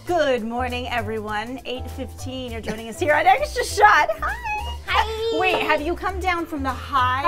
Good morning, everyone. 8:15. You're joining us here on Extra Shot. Hi. Hi. Wait, have you come down from the high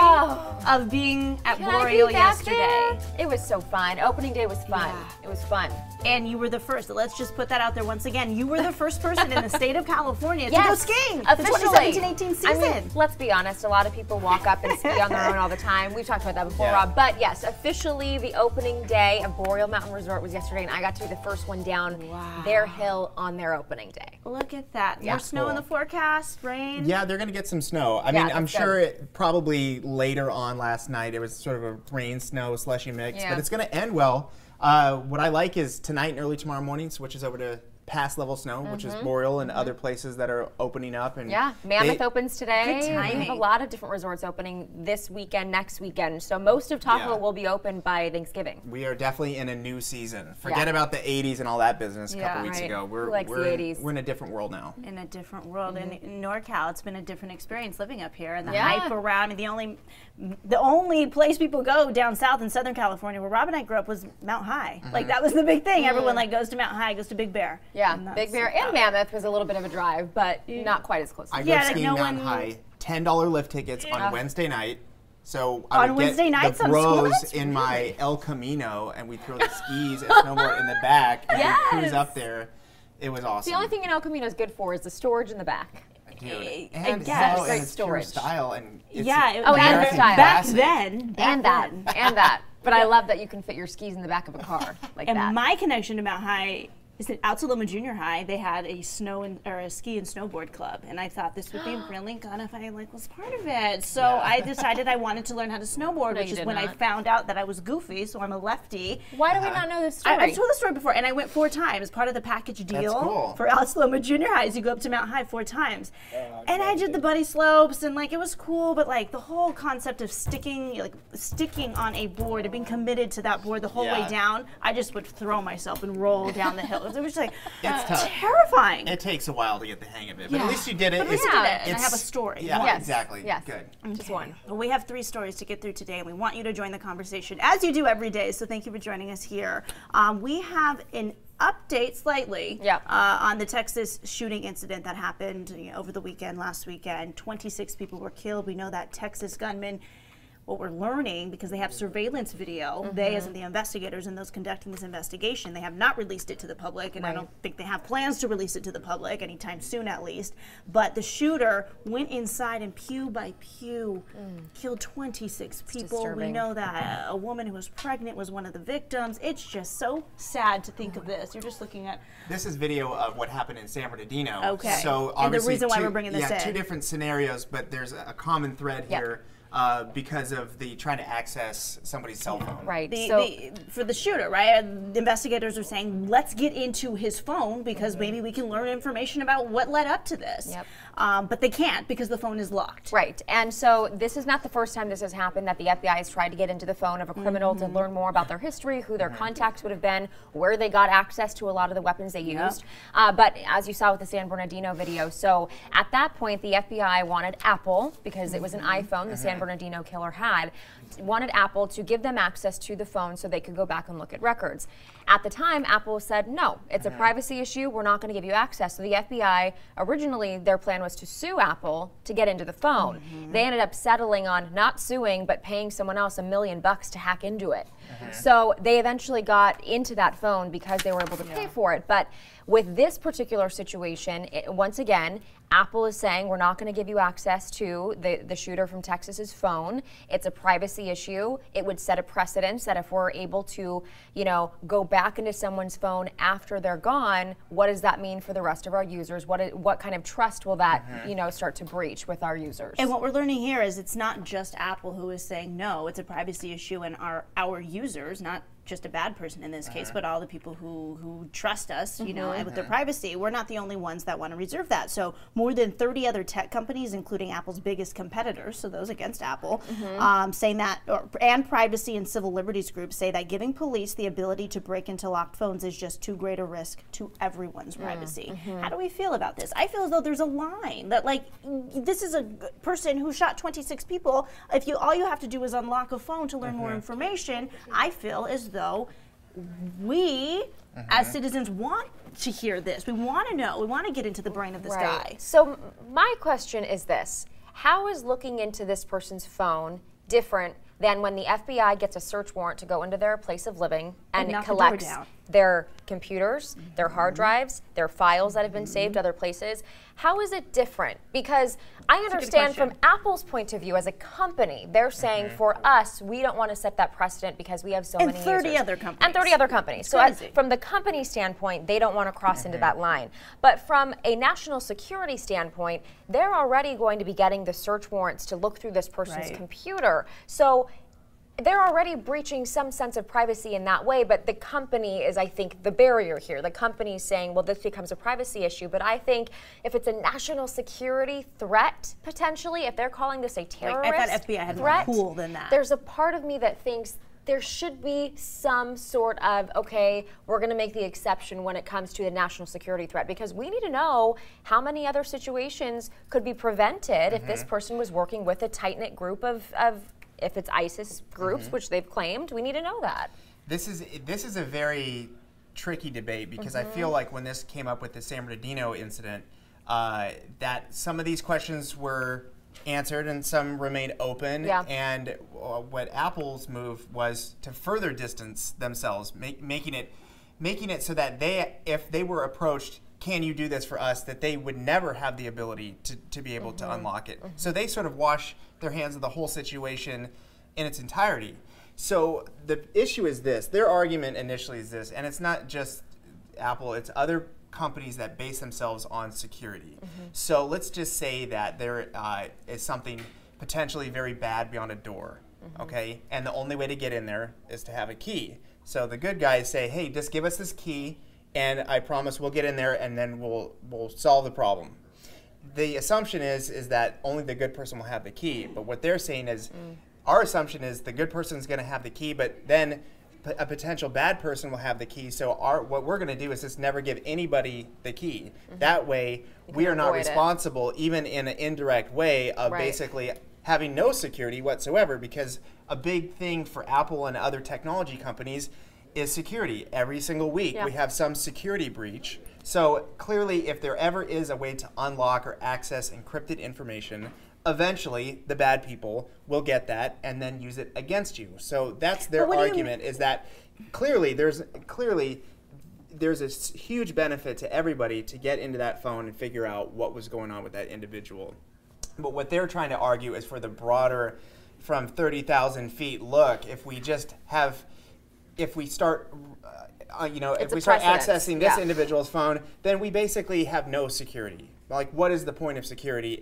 of being at Boreal yesterday? It was so fun. Opening day was fun. Yeah. It was fun. And you were the first. Let's just put that out there once again. You were the first person in the state of California to go skiing. Officially. The 2017-18 season. I mean, let's be honest. A lot of people walk up and ski on their own all the time. We've talked about that before, Rob. But yes, officially the opening day of Boreal Mountain Resort was yesterday, and I got to be the first one down their hill on their opening day. Look at that. More snow in the forecast, rain. Yeah, they're going to get some snow. I mean, I'm sure it probably later on last night, it was sort of a rain, snow, slushy mix, but it's going to end well. What I like is tonight and early tomorrow morning switches over to pass level snow, which is Boreal and other places that are opening up. And Mammoth opens today. Good timing. We have a lot of different resorts opening this weekend, next weekend. So most of Tahoe will be open by Thanksgiving. We are definitely in a new season. Forget about the 80s and all that business a couple weeks ago. We're in a different world now. In a different world. In NorCal, it's been a different experience living up here, and the hype around. I mean, the only place people go down south in Southern California, where Rob and I grew up, was Mount High. Like that was the big thing. Everyone goes to Mount High, goes to Big Bear. Yeah, Big Bear and Mammoth was a little bit of a drive, but not quite as close. I go skiing Mount High, $10 lift tickets on Wednesday night. So I would Wednesday get nights the bros in my El Camino, and we throw the skis and snowboard in the back, and we cruise up there. It was awesome. The only thing an El Camino is good for is the storage in the back. Dude, and great storage style, and it's and style. Back then, and that. But I love that you can fit your skis in the back of a car like that. And my connection to Mount High is that out to Loma Junior High, they had a ski and snowboard club, and I thought this would be really good if I was part of it. So I decided I wanted to learn how to snowboard, which is when I found out that I was goofy. So I'm a lefty. Why do we not know this story? I've told the story before, and I went 4 times. Part of the package deal for Out to Loma Junior High is you go up to Mount High 4 times, and I did the buddy slopes, and it was cool. But the whole concept of sticking on a board and being committed to that board the whole way down, I just would throw myself and roll down the hill. It was it's terrifying. It takes a while to get the hang of it, but at least you did it. But at least you did it, and I have a story. Yeah, exactly. Yes. Good. Just one. Well, we have 3 stories to get through today, and we want you to join the conversation, as you do every day, so thank you for joining us here. We have an update slightly on the Texas shooting incident that happened over the weekend, last weekend. 26 people were killed. We know that Texas gunman, what we're learning, because they have surveillance video, they as in the investigators and those conducting this investigation, they have not released it to the public, and I don't think they have plans to release it to the public anytime soon, at least. But the shooter went inside and pew by pew killed 26 people. Disturbing. We know that a woman who was pregnant was one of the victims. It's just so sad to think of this. You're just looking at... This is video of what happened in San Bernardino. Okay. So and the obviously reason why we're bringing this in. 2 different scenarios, but there's a common thread here. Because of the trying to access somebody's cell phone. Right. For the shooter, right? The investigators are saying, let's get into his phone because maybe we can learn information about what led up to this. But they can't because the phone is locked. Right. And so this is not the first time this has happened, that the FBI has tried to get into the phone of a criminal to learn more about their history, who their contacts would have been, where they got access to a lot of the weapons they used. But as you saw with the San Bernardino video, so at that point the FBI wanted Apple, because it was an iPhone the San Bernardino killer wanted Apple to give them access to the phone so they could go back and look at records. At the time, Apple said, no, it's a privacy issue, we're not going to give you access. So the FBI, originally their plan was to sue Apple to get into the phone. They ended up settling on not suing, but paying someone else $1 million to hack into it. So they eventually got into that phone because they were able to pay for it. But with this particular situation, once again, Apple is saying we're not going to give you access to the shooter from Texas's phone. It's a privacy issue. It would set a precedence that if we're able to, go back into someone's phone after they're gone, what does that mean for the rest of our users? What kind of trust will that, start to breach with our users? And what we're learning here is it's not just Apple who is saying no, it's a privacy issue, and our users, not just a bad person in this case, but all the people who trust us, and with their privacy, we're not the only ones that want to reserve that. So more than 30 other tech companies, including Apple's biggest competitors, so those against Apple, saying that, and privacy and civil liberties groups say that giving police the ability to break into locked phones is just too great a risk to everyone's privacy. How do we feel about this? I feel as though there's a line that, this is a person who shot 26 people. If all you have to do is unlock a phone to learn more information, I feel as though we, as citizens, want to hear this. We want to know. We want to get into the brain of this guy. So my question is this. How is looking into this person's phone different than when the FBI gets a search warrant to go into their place of living and it collects their computers, their hard drives, their files that have been saved other places? How is it different? Because I understand from Apple's point of view as a company, they're saying for us, we don't want to set that precedent because we have so many 30 users. other companies. And 30 other companies. So from the company standpoint, they don't want to cross into that line. But from a national security standpoint, they're already going to be getting the search warrants to look through this person's computer. So they're already breaching some sense of privacy in that way, but the company is, I think, the barrier here. The company is saying, well, this becomes a privacy issue, but I think if it's a national security threat, potentially, if they're calling this a terrorist I thought FBI had threat, more cool than that. There's a part of me that thinks there should be some sort of, okay, we're going to make the exception when it comes to the national security threat, because we need to know how many other situations could be prevented if this person was working with a tight-knit group of if it's ISIS groups, which they've claimed. We need to know that. This is a very tricky debate because I feel like when this came up with the San Bernardino incident, that some of these questions were answered and some remained open. And what Apple's move was to further distance themselves, making it so that if they were approached, can you do this for us, that they would never have the ability to be able to unlock it. So they sort of wash their hands of the whole situation in its entirety. So the issue is this. Their argument initially is this, and it's not just Apple, it's other companies that base themselves on security. So let's just say that there is something potentially very bad beyond a door, okay? And the only way to get in there is to have a key. So the good guys say, hey, just give us this key, and I promise we'll get in there, and then we'll solve the problem. The assumption is that only the good person will have the key, but what they're saying is, our assumption is the good person is going to have the key, but then a potential bad person will have the key. So what we're going to do is just never give anybody the key. That way, we are not responsible, even in an indirect way, of basically having no security whatsoever, because a big thing for Apple and other technology companies is security. Every single week we have some security breach. So clearly, if there ever is a way to unlock or access encrypted information, eventually the bad people will get that and then use it against you. So that's their argument, is that clearly there's a huge benefit to everybody to get into that phone and figure out what was going on with that individual. But what they're trying to argue is for the broader, from 30,000 feet look, if we start accessing this individual's phone, then we basically have no security. Like, what is the point of security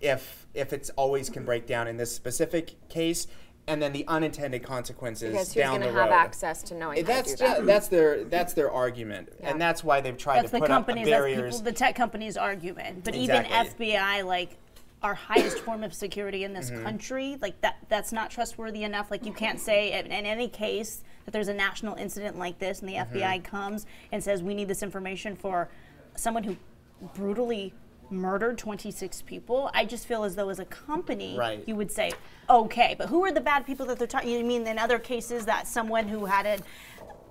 if it's always can break down in this specific case, and then the unintended consequences down the road? Because who's going to have access to knowing how to do that? That's their argument, and that's why they've tried to put up barriers. That's the tech company's argument. But even FBI, like, our highest form of security in this country, like that's not trustworthy enough. Like, you can't say in any case that there's a national incident like this and the FBI comes and says we need this information for someone who brutally murdered 26 people. I just feel as though as a company you would say, okay, but who are the bad people that they're talking? You mean in other cases that someone who had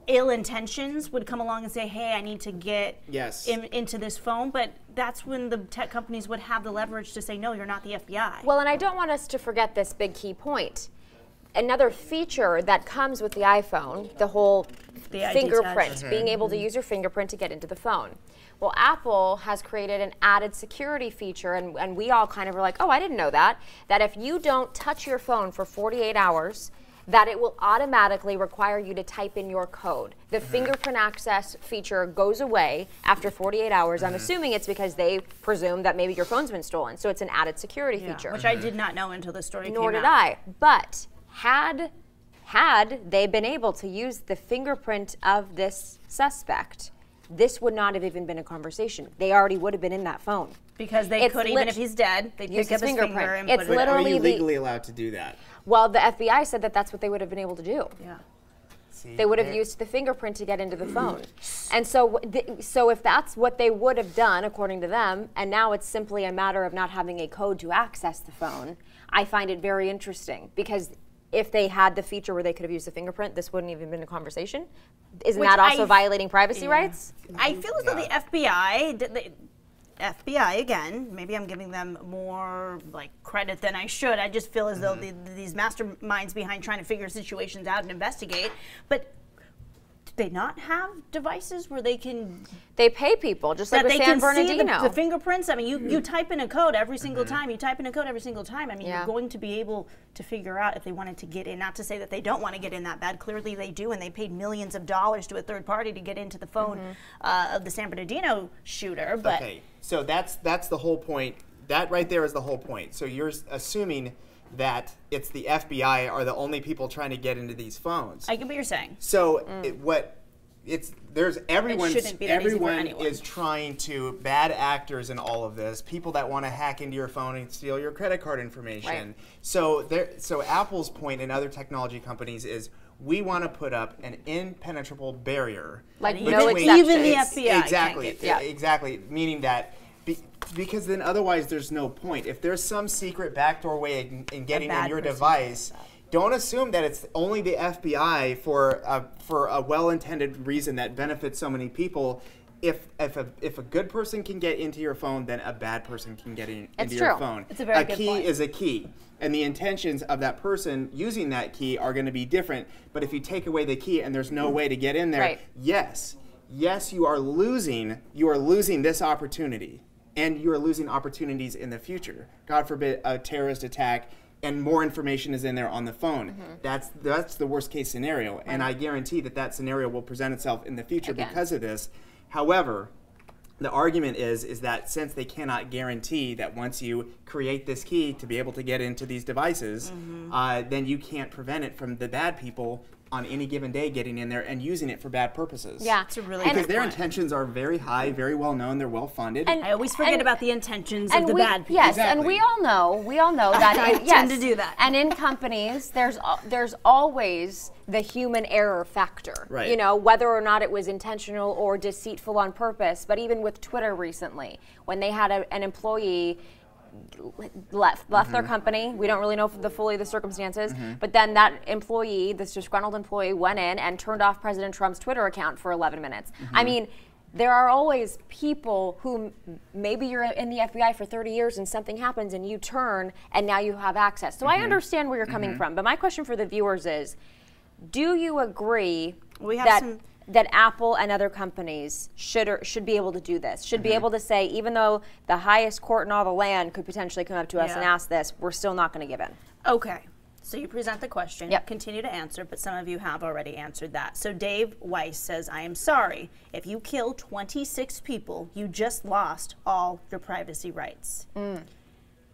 ill intentions would come along and say, hey, I need to get into this phone, but that's when the tech companies would have the leverage to say, no, you're not the FBI. Well, and I don't want us to forget this big key point. Another feature that comes with the iPhone, the whole fingerprint, being able to use your fingerprint to get into the phone. Well, Apple has created an added security feature, and we all kind of were like, oh, I didn't know that if you don't touch your phone for 48 hours, that it will automatically require you to type in your code. The fingerprint access feature goes away after 48 hours. I'm assuming it's because they presume that maybe your phone's been stolen, so it's an added security feature. Which I did not know until the story came out. Nor did I. But had they been able to use the fingerprint of this suspect, this would not have even been a conversation. They already would have been in that phone. Because they could, even if he's dead, they'd pick up his finger and put it in. Are you legally allowed to do that? Well, the FBI said that that's what they would have been able to do. Yeah. See, they would have used the fingerprint to get into the phone. And so if that's what they would have done, according to them, and now it's simply a matter of not having a code to access the phone, I find it very interesting, because if they had the feature where they could have used the fingerprint, this wouldn't even been a conversation. Isn't that also violating privacy rights? I feel as though the FBI FBI again, maybe I'm giving them more like credit than I should. I just feel as though these masterminds behind trying to figure situations out and investigate, but do they not have devices where they can? They pay people, just like with San Bernardino. See the fingerprints. I mean, you type in a code every single time. You type in a code every single time. I mean, you're going to be able to figure out if they wanted to get in. Not to say that they don't want to get in that bad. Clearly they do, and they paid millions of dollars to a third party to get into the phone of the San Bernardino shooter. But okay, so that's the whole point. That right there is the whole point. So you're assuming that it's the FBI are the only people trying to get into these phones. I get what you're saying. So everyone is trying to, bad actors in all of this, people that want to hack into your phone and steal your credit card information. Right. So Apple's point and other technology companies is we want to put up an impenetrable barrier. Like even the FBI. Exactly. Exactly. Meaning that because then otherwise there's no point. If there's some secret backdoor way in getting in your device, don't assume that it's only the FBI for a well-intended reason that benefits so many people. If a good person can get into your phone, then a bad person can get into your phone. It's a very good key point. is a key, and the intentions of that person using that key are going to be different. But if you take away the key and there's no way to get in there, yes, you are losing this opportunity. And you are losing opportunities in the future. God forbid a terrorist attack and more information is in there on the phone. That's the worst case scenario. Right. And I guarantee that scenario will present itself in the future because of this. However, the argument is that since they cannot guarantee that once you create this key to be able to get into these devices, then you can't prevent it from the bad people on any given day getting in there and using it for bad purposes. Yeah, it's a really because their intentions are very high, very well known, they're well funded. And I always forget about the intentions of the bad people. Yes, exactly. And we all know that. I tend to do that. And in companies, there's always the human error factor. Right. You know, whether or not it was intentional or deceitful on purpose. But even with Twitter recently, when they had an employee left their company. We don't really know fully the circumstances, but then that employee, this disgruntled employee, went in and turned off President Trump's Twitter account for 11 minutes. I mean, there are always people who maybe you're in the FBI for 30 years and something happens and you turn and now you have access. So I understand where you're coming from, but my question for the viewers is, do you agree that Apple and other companies should be able to do this, should be able to say, even though the highest court in all the land could potentially come up to us and ask this, we're still not going to give in? Okay. So you present the question, continue to answer, but some of you have already answered that. So Dave Weiss says, I am sorry. If you kill 26 people, you just lost all your privacy rights.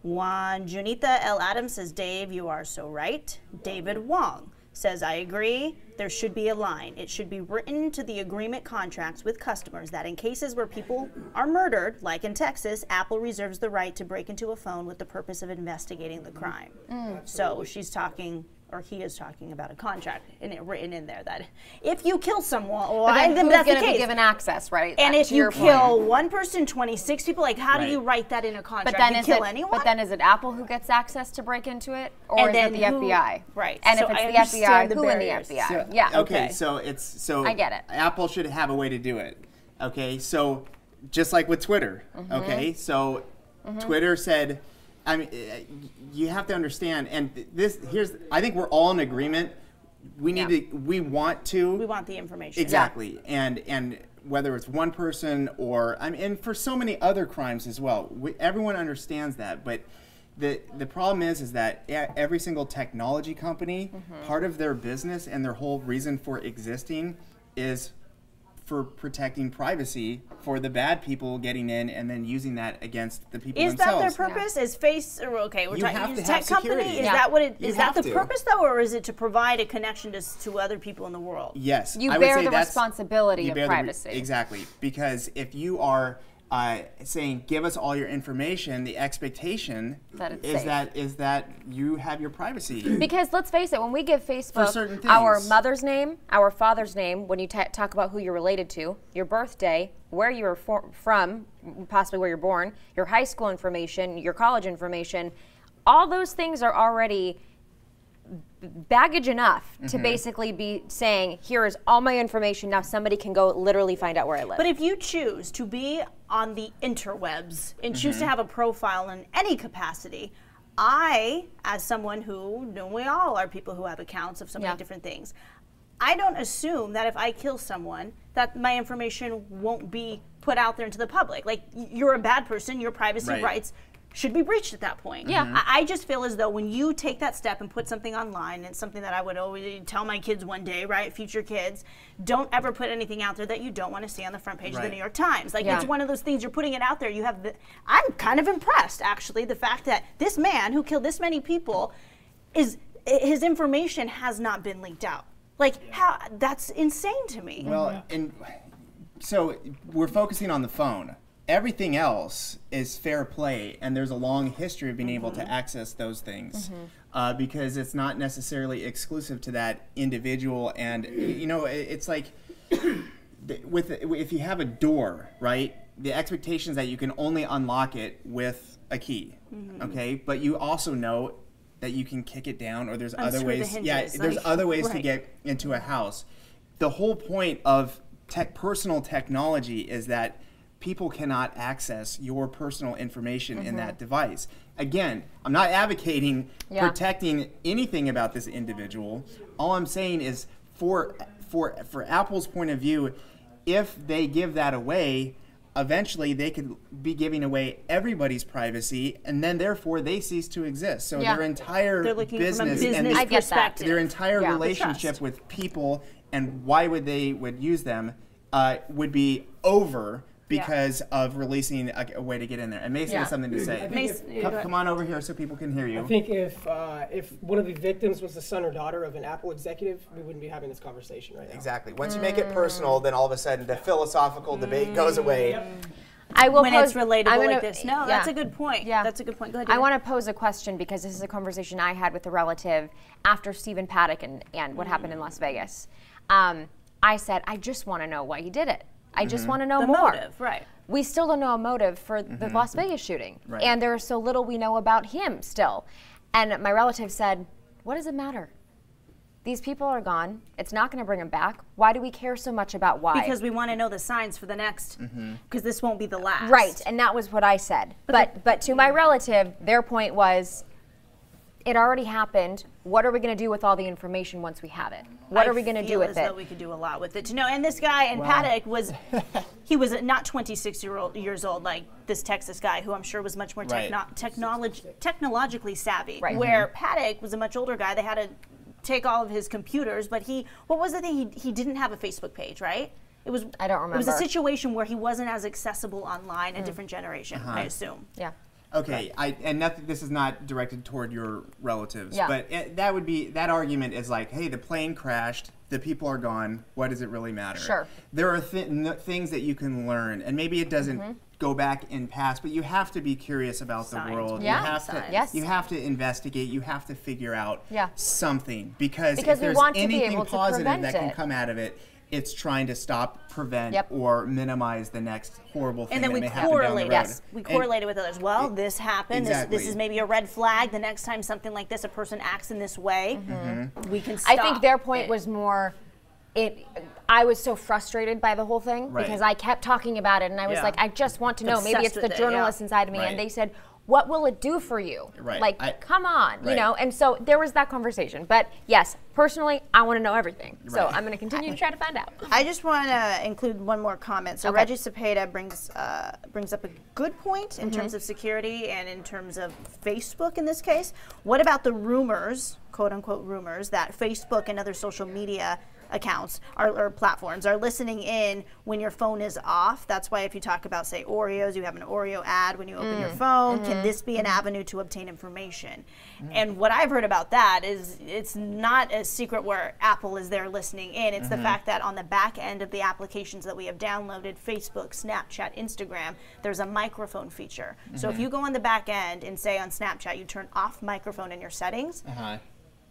Junita L. Adams says, Dave, you are so right. David Wong says, I agree. There should be a line. It should be written into the agreement contracts with customers that in cases where people are murdered, like in Texas, Apple reserves the right to break into a phone with the purpose of investigating the crime. So she's talking, or he is talking about a contract, and it written in there that if you kill someone, who's going to be given access, right? And if you kill one person, 26 people, like how do you write that in a contract? But then you kill anyone? But then is it Apple who gets access to break into it, or is it the FBI? Right. And if it's the FBI, who in the FBI? So, okay, so I get it. Apple should have a way to do it. Okay, so just like with Twitter. Okay, so Twitter said, I mean, you have to understand, and I think we're all in agreement. We want the information. Exactly, and whether it's one person or, and for so many other crimes as well, everyone understands that, but the problem is that every single technology company, part of their business and their whole reason for existing is for protecting privacy for the bad people getting in and then using that against the people themselves. Is that their purpose? Is we're talking tech company? Is that what is that the purpose though, or is it to provide a connection to other people in the world? Yes. You bear the responsibility of privacy. Exactly. Because if you are saying give us all your information, the expectation is that you have your privacy. Because let's face it, when we give Facebook our mother's name, our father's name, when you talk about who you're related to, your birthday, where you're from, possibly where you're born, your high school information, your college information, all those things are already baggage enough to basically be saying, here is all my information, now somebody can go literally find out where I live. But if you choose to be on the interwebs and choose to have a profile in any capacity, I, as someone who, we all are people who have accounts of so many different things, I don't assume that if I kill someone, that my information won't be put out there into the public. Like, you're a bad person, your privacy rights should be breached at that point. Yeah. I just feel as though when you take that step and put something online, and it's something that I would always tell my kids one day, right, future kids, don't ever put anything out there that you don't want to see on the front page of the New York Times. Like, it's one of those things, you're putting it out there, you have I'm kind of impressed, actually, the fact that this man who killed this many people, his information has not been leaked out. Like, how, that's insane to me. Well, and so we're focusing on the phone. Everything else is fair play, and there's a long history of being able to access those things because it's not necessarily exclusive to that individual. And it's like if you have a door, right? The expectation is that you can only unlock it with a key, okay? But you also know that you can kick it down, or there's other ways. There's other ways to get into a house. The whole point of personal technology is that people cannot access your personal information in that device. Again, I'm not advocating protecting anything about this individual. All I'm saying is for Apple's point of view, if they give that away, eventually they could be giving away everybody's privacy, and then therefore they cease to exist. So their entire business and perspective, their entire relationship with people and why they would use them would be over because of releasing a way to get in there. And Mason has something to say. Come on over here so people can hear you. I think if one of the victims was the son or daughter of an Apple executive, we wouldn't be having this conversation right now. Exactly. Once you make it personal, then all of a sudden the philosophical debate goes away. I will when pose, it's relatable like this. No, that's a good point. Yeah. That's a good point. Go ahead. I want to pose a question because this is a conversation I had with a relative after Stephen Paddock and what happened in Las Vegas. I said, I just want to know why he did it. I just want to know more. Motive, right. We still don't know a motive for the Las Vegas shooting. Right. And there is so little we know about him still. And my relative said, what does it matter? These people are gone. It's not going to bring them back. Why do we care so much about why? Because we want to know the signs for the next, because this won't be the last. Right, and that was what I said. But to my relative, their point was, it already happened. What are we going to do with all the information once we have it? What are we going to do with it? I feel as though we could do a lot with it. To know, and this guy in Paddock was, he was not 26 years old like this Texas guy, who I'm sure was much more technologically savvy. Right. Where Paddock was a much older guy. They had to take all of his computers, but what was the thing? He didn't have a Facebook page, right? It was. I don't remember. It was a situation where he wasn't as accessible online, a different generation, I assume. Yeah. Okay, and this is not directed toward your relatives, but that argument is like, hey, the plane crashed, the people are gone, what does it really matter? Sure. There are things that you can learn, and maybe it doesn't go back in past, but you have to be curious about the world. Yeah. You have to investigate, you have to figure out something, because if we there's want to be anything able to positive prevent that can it. come out of it, it's trying to stop, prevent, or minimize the next horrible thing that may happen down the road. Yes, we correlate it with others. Well, this happened. Exactly. This is maybe a red flag. The next time something like this, a person acts in this way, we can stop. I think their point was more, I was so frustrated by the whole thing because I kept talking about it, and I was like, I just want to know. Maybe it's the journalist inside of me, and they said, what will it do for you? Right. Like, come on, you know? And so there was that conversation. But yes, personally, I want to know everything. So I'm going to continue to try to find out. I just want to include one more comment. So Reggie Cepeda brings up a good point in terms of security and in terms of Facebook in this case. What about the rumors, quote unquote rumors, that Facebook and other social media accounts or platforms are listening in when your phone is off? That's why if you talk about, say, Oreos, you have an Oreo ad when you open your phone. Can this be an avenue to obtain information? And what I've heard about that is it's not a secret where Apple is there listening in. It's the fact that on the back end of the applications that we have downloaded, Facebook, Snapchat, Instagram, there's a microphone feature. So if you go on the back end and say on Snapchat you turn off microphone in your settings,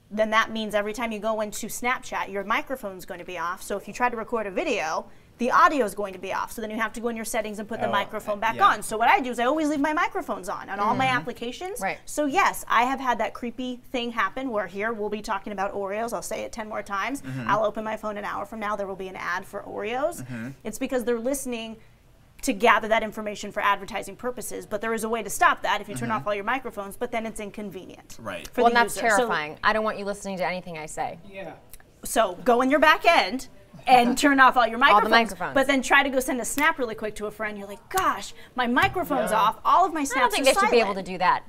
then that means every time you go into Snapchat, your microphone's going to be off. So if you try to record a video, the audio is going to be off. So then you have to go in your settings and put the microphone back on. So what I do is I always leave my microphones on all my applications. Right. So yes, I have had that creepy thing happen where here we'll be talking about Oreos. I'll say it 10 more times. I'll open my phone an hour from now. There will be an ad for Oreos. It's because they're listening to gather that information for advertising purposes, but there is a way to stop that if you turn off all your microphones, but then it's inconvenient. Right. For Well, the that's user. terrifying. I don't want you listening to anything I say. Yeah. So go in your back end and turn off all your microphones, All the microphones. but then try to go send a snap really quick to a friend. You're like, gosh, my microphone's off. All of my snaps I don't think are they should be able to silent. do that.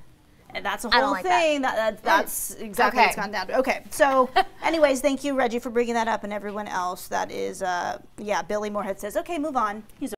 And that's a I don't whole like that. thing. That's exactly Okay. what's gone down to. Okay, so anyways, thank you, Reggie, for bringing that up, and everyone else. That is, yeah, Billy Moorhead says, okay, move on. He's